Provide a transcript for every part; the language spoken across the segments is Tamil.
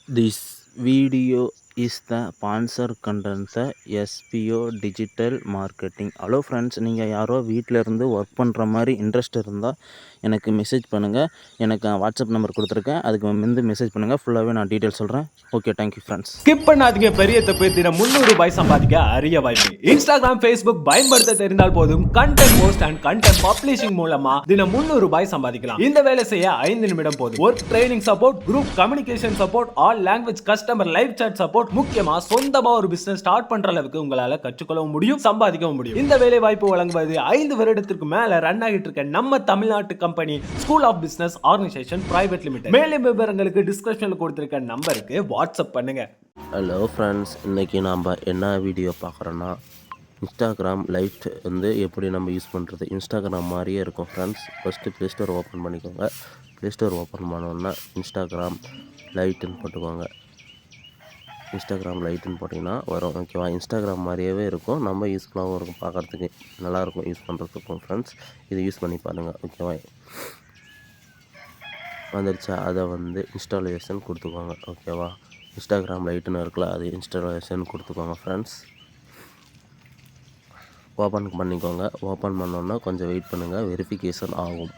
This video is the sponsor content the SPO digital marketing. Hello friends, நீங்கள் யாரோ வீட்டில் இருந்து ஒர்க் பண்ணுற மாதிரி இன்ட்ரெஸ்ட் இருந்தால் எனக்கு மெசேஜ் பண்ணுங்கள். எனக்கு வாட்ஸ்அப் நம்பர் கொடுத்துருக்கேன், அதுக்கு வந்து மெசேஜ் பண்ணுங்கள். ஃபுல்லாகவே நான் டீட்டெயில் சொல்கிறேன். Okay, thank you friends. ஸ்கிப் பண்ணாதீங்க. பெரிய தப்பு. தினம் 300 ரூபாய் சம்பாதிக்க அரிய வாய்ப்பு. இன்ஸ்டாகிராம், ஃபேஸ்புக் பயன்படுத்த தெரிந்தால் போதும். Content post and content publishing மூலமா தினம் 300 ரூபாய் சம்பாதிக்கலாம். இந்த வேலை செய்ய 5 நிமிடம் போதும். Work training support, group communication support, all language, customer live chat support, முக்கியமா சொந்தமா ஒரு பிசினஸ் ஸ்டார்ட் பண்ற அளவுக்கு உங்களால கற்றுக்கொள்ளவும் முடியும், சம்பாதிக்கவும் முடியும். இந்த வேலை வாய்ப்பு வழங்குவது 5 வருடத்திற்கு மேல ரன் ஆகிட்டு இருக்க நம்ம தமிழ்நாட்டு company school of business organisation private limited. மேலும் விவரங்களுக்கு டிஸ்கிரிப்ஷன்ல கொடுத்திருக்க நம்பருக்கு வாட்ஸ்அப் பண்ணுங்க. ஹலோ ஃப்ரெண்ட்ஸ், இன்றைக்கி நாம் என்ன வீடியோ பார்க்குறோன்னா, இன்ஸ்டாகிராம் லைட் வந்து எப்படி நம்ம யூஸ் பண்ணுறது. இன்ஸ்டாகிராம் மாதிரியே இருக்கும் friends. First play store open பண்ணிக்கோங்க. ப்ளே ஸ்டோர் ஓப்பன் பண்ணோன்னா இன்ஸ்டாகிராம் லைட்டுன்னு போட்டுக்கோங்க. இன்ஸ்டாகிராம் லைட்டுன்னு போட்டிங்கன்னா வரும். ஓகேவா, இன்ஸ்டாகிராம் மாதிரியே இருக்கும், நம்ம யூஸ்ஃபுல்லாகவும் இருக்கும், பார்க்குறதுக்கு நல்லாயிருக்கும், யூஸ் பண்ணுறதுக்கும் ஃப்ரெண்ட்ஸ். இது யூஸ் பண்ணி பாருங்கள். ஓகேவா, வந்துடுச்சா? அதை வந்து இன்ஸ்டாலேஷன் கொடுத்துக்கோங்க. ஓகேவா, இன்ஸ்டாகிராம் லைட்டுன்னு இருக்குல்ல, அது இன்ஸ்டாலேஷன் கொடுத்துக்கோங்க ஃப்ரெண்ட்ஸ். ஓப்பன் பண்ணிக்கோங்க. ஓப்பன் பண்ணோன்னா கொஞ்சம் வெயிட் பண்ணுங்கள், வெரிஃபிகேஷன் ஆகும்.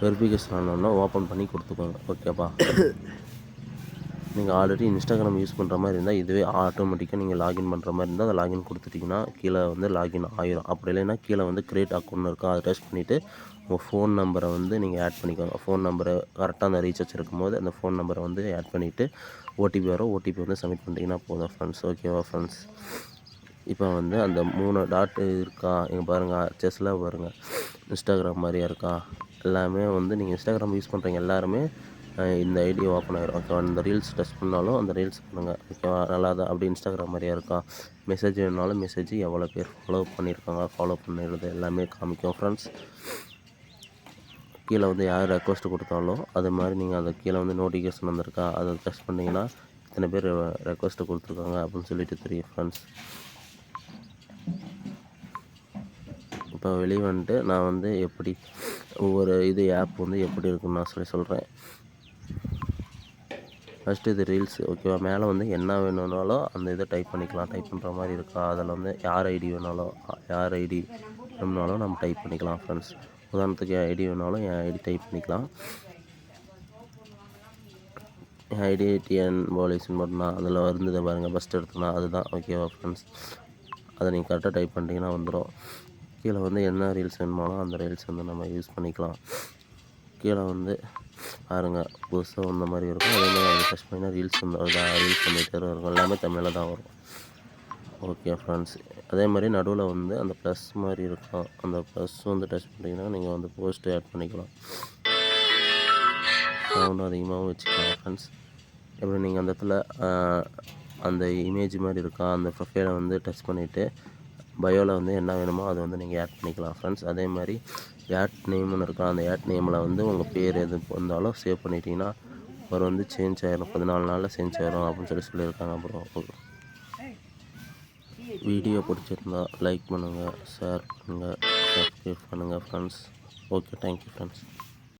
வெரிஃபிகேஷன் ஆனோன்னா ஓப்பன் பண்ணி கொடுத்துக்கோங்க. ஓகேப்பா, நீங்கள் ஆல்ரெடி இன்ஸ்டாகிராம் யூஸ் பண்ணுற மாதிரி இருந்தால் இதுவே ஆட்டோமேட்டிக்காக நீங்கள் லாகின் பண்ணுற மாதிரி இருந்தால் அதை லாகின் கொடுத்துட்டிங்கன்னா கீழே வந்து லாகின் ஆகிடும். அப்படி இல்லைன்னா கீழே வந்து கிரியேட் அக்கௌண்ட் இருக்கும், அதை டச் பண்ணிவிட்டு உங்கள் ஃபோன் நம்பரை வந்து நீங்கள் ஆட் பண்ணிக்கோங்க. ஃபோன் நம்பரை கரெக்டாக அந்த ரீசார்ஜ் இருக்கும்போது அந்த ஃபோன் நம்பரை வந்து ஆட் பண்ணிவிட்டு ஓடிபி வரும், ஓடிபி வந்து சப்மிட் பண்ணிட்டீங்கன்னா போதும் ஃப்ரெண்ட்ஸ். ஓகேவா ஃப்ரெண்ட்ஸ், இப்போ வந்து அந்த 3 டாட் இருக்கா இங்கே பாருங்கள், செஸ்ஸில் பாருங்கள், இன்ஸ்டாகிராம் மாதிரியா இருக்கா. எல்லாமே வந்து நீங்கள் இன்ஸ்டாகிராம் யூஸ் பண்ணுறீங்க எல்லாருமே இந்த ஐடி ஓப்பன் ஆகிடும். ஓகேவா, இந்த ரீல்ஸ் டச் பண்ணாலும் அந்த ரீல்ஸ் பண்ணுங்கள். ஓகேவா, நல்லா தான். அப்படி இன்ஸ்டாகிராம் மாதிரியா இருக்கா. மெசேஜ் வேணுனாலும் மெசேஜ் எவ்வளோ பேர் ஃபாலோ பண்ணியிருக்காங்க, ஃபாலோ பண்ணிடுறது எல்லாமே காமிக்கும் ஃப்ரெண்ட்ஸ். கீழே வந்து யார் ரெக்வஸ்ட் கொடுத்தாலும் அது மாதிரி நீங்கள் அதை கீழே வந்து நோட்டிஃபிகேஷன் வந்திருக்கா அதை டச் பண்ணிங்கன்னா இத்தனை பேர் ரெக்வஸ்ட்டு கொடுத்துருக்காங்க அப்படின்னு சொல்லிட்டு தெரியும் ஃப்ரெண்ட்ஸ். இப்போ வெளியே வந்துட்டு நான் வந்து எப்படி ஒவ்வொரு இது ஆப் வந்து எப்படி இருக்குன்னு நான் சொல்கிறேன். ஃபஸ்ட்டு இது ரீல்ஸ். ஓகேவா, மேலே வந்து என்ன வேணும்னாலும் அந்த இதை டைப் பண்ணிக்கலாம். டைப் பண்ணுற மாதிரி இருக்கா, அதில் வந்து யார் ஐடி வேணாலும், யார் ஐடி வேணும்னாலும் நம்ம டைப் பண்ணிக்கலாம் ஃப்ரெண்ட்ஸ். உதாரணத்துக்கு என் ஐடி வேணாலும் என் ஐடி டைப் பண்ணிக்கலாம். என் ஐடி டிஎன் போலீஸ்ன்னு போட்டோம்னா அதில் இருந்ததை பாருங்கள், ஃபஸ்ட்டு எடுத்தோம்னா அதுதான். ஓகேவா ஃப்ரெண்ட்ஸ், அதை நீங்கள் கரெக்டாக டைப் பண்ணிட்டீங்கன்னா வந்துடும். கீழே வந்து என்ன ரீல்ஸ் வேணுமானோ அந்த ரீல்ஸ் வந்து நம்ம யூஸ் பண்ணிக்கலாம். கீழே வந்து பாருங்கள், புதுசாக வந்த மாதிரி இருக்கும். அதே மாதிரி அதை டச் பண்ணிங்கன்னா ரீல்ஸ் வந்து ரீல்ஸ் வந்துகிட்டே இருக்கும். எல்லாமே தமிழில் தான் வரும். ஓகே ஃப்ரெண்ட்ஸ், அதே மாதிரி நடுவில் வந்து அந்த ப்ளஸ் மாதிரி இருக்கும், அந்த ப்ளஸ் வந்து டச் பண்ணிங்கன்னா நீங்கள் வந்து போஸ்ட் ஆட் பண்ணிக்கலாம். சவுண்டும் அதிகமாகவும் வச்சுக்கலாம் ஃப்ரெண்ட்ஸ். எப்படி நீங்கள் அந்த இடத்துல அந்த இமேஜ் மாதிரி இருக்கா, அந்த ப்ரொஃபைலை வந்து டச் பண்ணிவிட்டு பயோவில் வந்து என்ன வேணுமோ அதை வந்து நீங்கள் ஆட் பண்ணிக்கலாம் ஃப்ரெண்ட்ஸ். அதே மாதிரி ஆட் நேம்னு இருக்கா, அந்த ஆட் நேமில் வந்து உங்கள் பேர் எது வந்தாலும் சேவ் பண்ணிட்டீங்கன்னா அப்புறம் வந்து சேஞ்ச் ஆகிடும், 14 நாளில் சேஞ்ச் ஆகிடும் அப்படின்னு சொல்லியிருக்காங்க. அப்புறம் வீடியோ பிடிச்சிருந்தா லைக் பண்ணுங்கள், ஷேர் பண்ணுங்கள், சப்ஸ்கிரைப் பண்ணுங்கள் ஃப்ரெண்ட்ஸ். Okay, thank you friends.